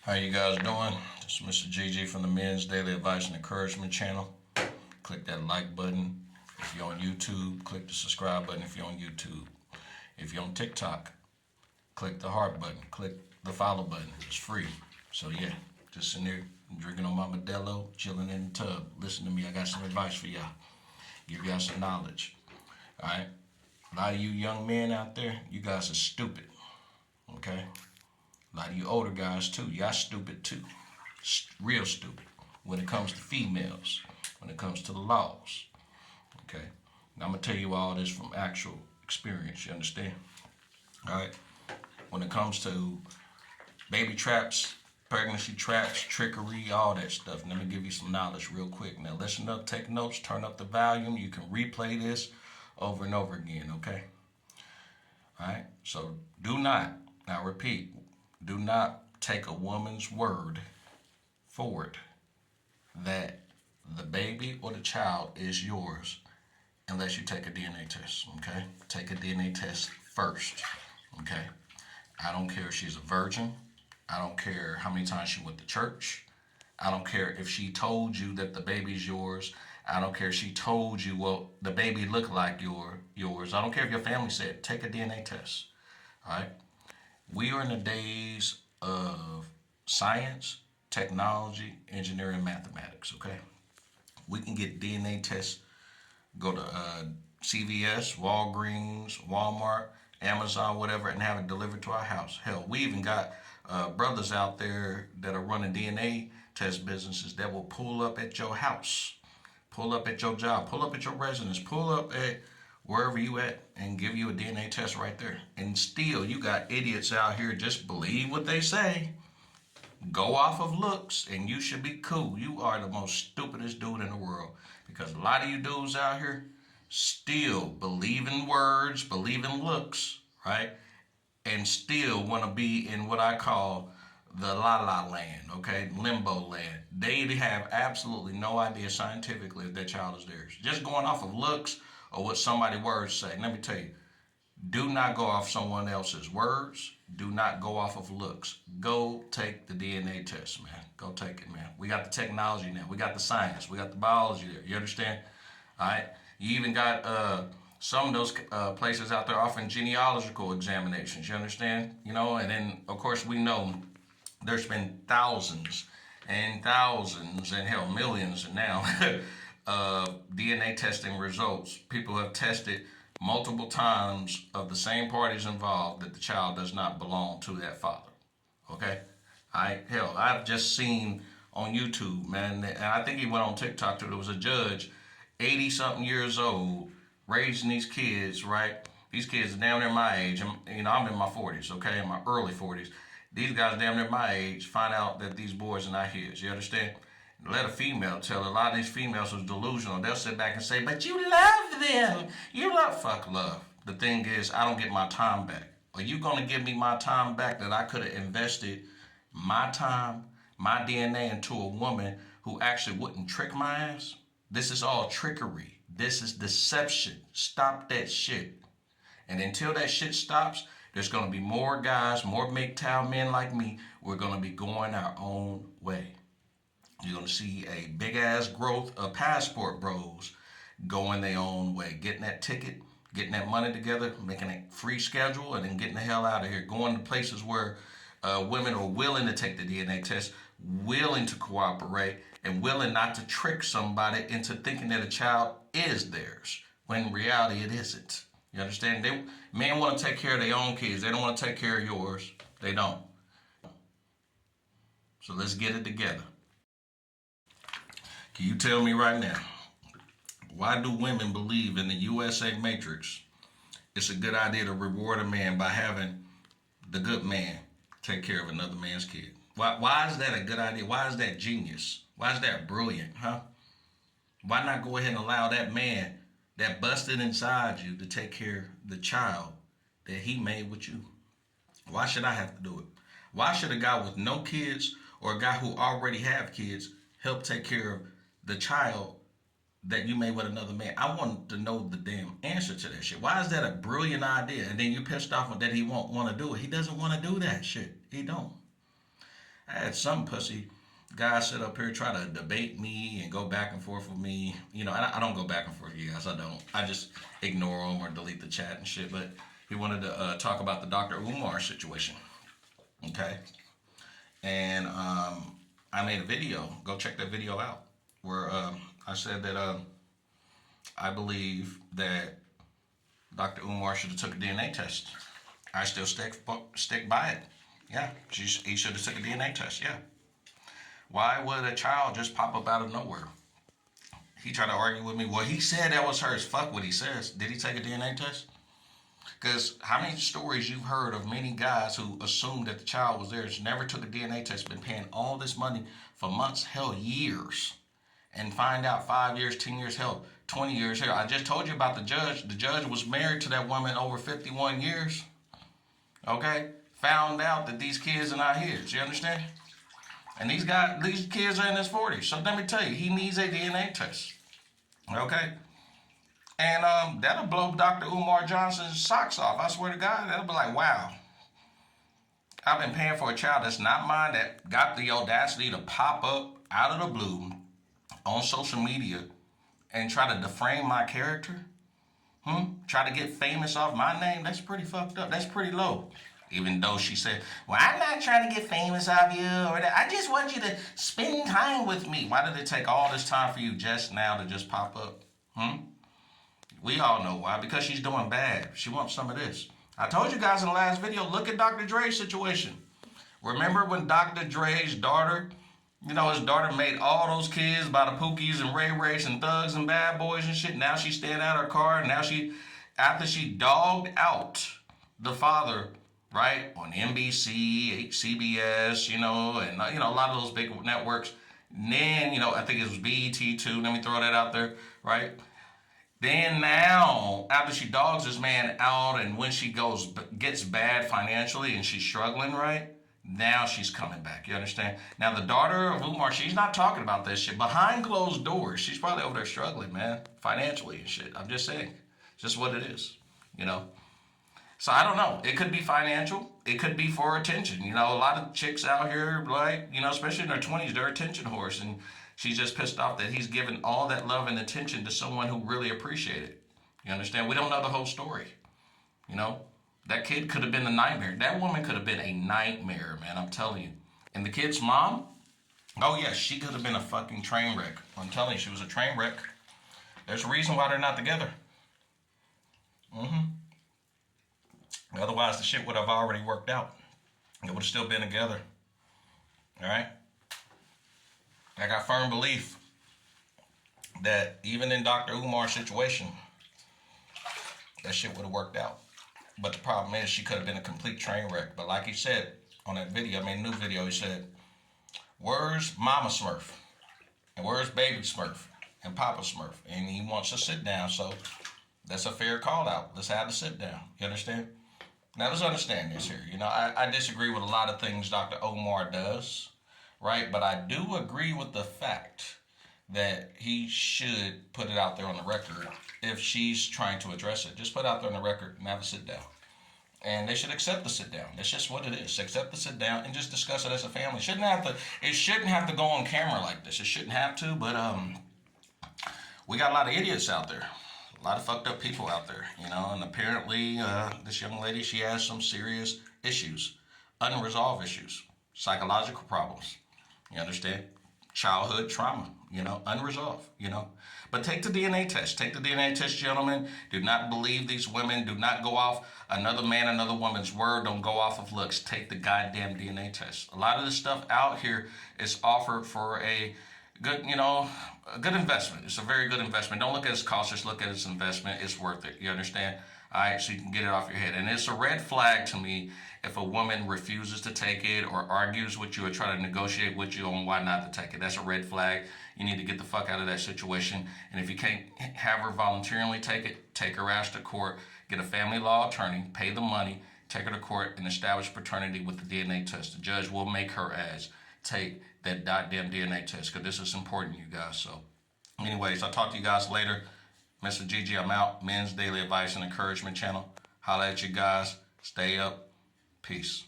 How you guys doing? This is Mr. GG from the Men's Daily Advice and Encouragement channel. Click that like button. If you're on YouTube, click the subscribe button if you're on YouTube. If you're on TikTok, click the heart button. Click the follow button. It's free. So yeah, just sitting there drinking on my Modelo, chilling in the tub. Listen to me. I got some advice for y'all. Give y'all some knowledge. All right? A lot of you young men out there, you guys are stupid. Okay? A lot of you older guys too, y'all stupid too. Real stupid when it comes to females, when it comes to the laws. Okay? Now I'm going to tell you all this from actual experience, you understand? All right? When it comes to baby traps, pregnancy traps, trickery, all that stuff, let me give you some knowledge real quick. Now listen up, take notes, turn up the volume. You can replay this over and over again, okay? All right? So do not, now repeat, do not take a woman's word for it that the baby or the child is yours unless you take a DNA test, okay? Take a DNA test first, okay? I don't care if she's a virgin. I don't care how many times she went to church. I don't care if she told you that the baby's yours. I don't care if she told you, well, the baby looked like yours. I don't care if your family said, take a DNA test, all right? We are in the days of science, technology, engineering, mathematics, okay? We can get DNA tests, go to CVS, Walgreens, Walmart, Amazon, whatever, and have it delivered to our house. Hell, we even got brothers out there that are running DNA test businesses that will pull up at your house, pull up at your job, pull up at your residence, pull up at wherever you at and give you a DNA test right there. And still, you got idiots out here just believe what they say. Go off of looks and you should be cool. You are the most stupidest dude in the world because a lot of you dudes out here still believe in words, believe in looks, right? And still want to be in what I call the la la land, okay? Limbo land. They have absolutely no idea scientifically if that child is theirs. Just going off of looks or what somebody's words say. Let me tell you, do not go off someone else's words. Do not go off of looks. Go take the DNA test, man. Go take it, man. We got the technology now. We got the science. We got the biology there. You understand? All right? You even got some of those places out there offering genealogical examinations. You understand? You know, and then, of course, we know there's been thousands and thousands and hell, millions now DNA testing results. People have tested multiple times of the same parties involved that the child does not belong to that father. Okay? Hell, I've just seen on YouTube, man, and I think he went on TikTok too. There was a judge, 80 something years old, raising these kids, right? These kids are down near my age. I'm in my 40s, okay, in my early 40s. These guys down near my age find out that these boys are not his. You understand? Let a female tell a lot of these females who's delusional. They'll sit back and say, but you love them. You love, fuck love. The thing is, I don't get my time back. Are you going to give me my time back that I could have invested my time, my DNA into a woman who actually wouldn't trick my ass? This is all trickery. This is deception. Stop that shit. And until that shit stops, there's going to be more guys, more MGTOW men like me. We're going to be going our own way. You're going to see a big ass growth of passport bros going their own way, getting that ticket, getting that money together, making a free schedule, and then getting the hell out of here, going to places where women are willing to take the DNA test, willing to cooperate, and willing not to trick somebody into thinking that a child is theirs, when in reality it isn't. You understand? Men want to take care of their own kids. They don't want to take care of yours. They don't. So let's get it together. Can you tell me right now, why do women believe in the USA Matrix it's a good idea to reward a man by having the good man take care of another man's kid? Why is that a good idea? Why is that genius? Why is that brilliant, huh? Why not go ahead and allow that man that busted inside you to take care of the child that he made with you? Why should I have to do it? Why should a guy with no kids or a guy who already have kids help take care of the child that you made with another man? I want to know the damn answer to that shit. Why is that a brilliant idea? And then you pissed off that he won't want to do it. He doesn't want to do that shit. He don't. I had some pussy guy sit up here try to debate me and go back and forth with me. You know, I don't go back and forth with you guys. I don't. I just ignore them or delete the chat and shit. But he wanted to talk about the Dr. Umar situation. Okay. And I made a video. Go check that video out where I said that I believe that Dr. Umar should have took a DNA test. I still stick by it. Yeah, he should have took a DNA test. Yeah. Why would a child just pop up out of nowhere? He tried to argue with me. Well, he said that was hers. Fuck what he says. Did he take a DNA test? Because how many stories you've heard of many guys who assumed that the child was theirs, never took a DNA test, been paying all this money for months, hell, years, and find out 5 years, 10 years, hell, 20 years. Hell, I just told you about the judge. The judge was married to that woman over 51 years. Okay? Found out that these kids are not his. You understand? And these kids are in his 40s. So let me tell you, he needs a DNA test. Okay? And that'll blow Dr. Umar Johnson's socks off. I swear to God, that'll be like, wow. I've been paying for a child that's not mine that got the audacity to pop up out of the blue on social media and try to defame my character. Try to get famous off my name. That's pretty fucked up. That's pretty low. Even though she said, well, I'm not trying to get famous off you, or that. I just want you to spend time with me. Why did it take all this time for you just now to just pop up? We all know why. Because she's doing bad. She wants some of this. I told you guys in the last video, look at Dr. Dre's situation. Remember when Dr. Dre's daughter, his daughter made all those kids by the Pookies and Ray Rays and thugs and bad boys and shit. Now she's staying out her car. Now after she dogged out the father, right, on NBC, CBS, and a lot of those big networks. And then, I think it was BET too. Let me throw that out there, right? Then now, after she dogs this man out and when she gets bad financially and she's struggling, right? Now she's coming back. You understand? Now the daughter of Umar, she's not talking about this shit. Behind closed doors, she's probably over there struggling, man, financially and shit. I'm just saying. It's just what it is, So I don't know. It could be financial. It could be for attention. A lot of chicks out here, like, especially in their 20s, they're attention whores. And she's just pissed off that he's given all that love and attention to someone who really appreciated it. You understand? We don't know the whole story. That kid could have been a nightmare. That woman could have been a nightmare, man. I'm telling you. And the kid's mom, oh yeah, she could have been a fucking train wreck. I'm telling you, she was a train wreck. There's a reason why they're not together. Otherwise, the shit would have already worked out. It would have still been together. All right? I got firm belief that even in Dr. Umar's situation, that shit would have worked out. But the problem is she could have been a complete train wreck. But like he said on that video, new video, he said, where's Mama Smurf? And where's Baby Smurf? And Papa Smurf? And he wants to sit down, so that's a fair call out. Let's have to sit down. You understand? Now, let's understand this here. I disagree with a lot of things Dr. Umar does, right? But I do agree with the fact that he should put it out there on the record if she's trying to address it. Just put it out there on the record and have a sit down. And they should accept the sit down. That's just what it is. Accept the sit down and just discuss it as a family. It shouldn't have to go on camera like this. It shouldn't have to, but we got a lot of idiots out there. A lot of fucked up people out there, and apparently this young lady, she has some serious issues, unresolved issues, psychological problems, you understand? Childhood trauma, unresolved, But take the DNA test. Take the DNA test, gentlemen. Do not believe these women. Do not go off another man, another woman's word. Don't go off of looks. Take the goddamn DNA test. A lot of this stuff out here is offered for a good, a good investment. It's a very good investment. Don't look at its cost, just look at its investment. It's worth it. You understand? All right, so you can get it off your head. And it's a red flag to me if a woman refuses to take it or argues with you or try to negotiate with you on why not to take it. That's a red flag. You need to get the fuck out of that situation. And if you can't have her voluntarily take it, take her ass to court, get a family law attorney, pay the money, take her to court, and establish paternity with the DNA test. The judge will make her ass take that goddamn DNA test because this is important, you guys. So anyways, I'll talk to you guys later. Mr. Gigi, I'm out. Men's Daily Advice and Encouragement channel. Holla at you guys. Stay up. Peace.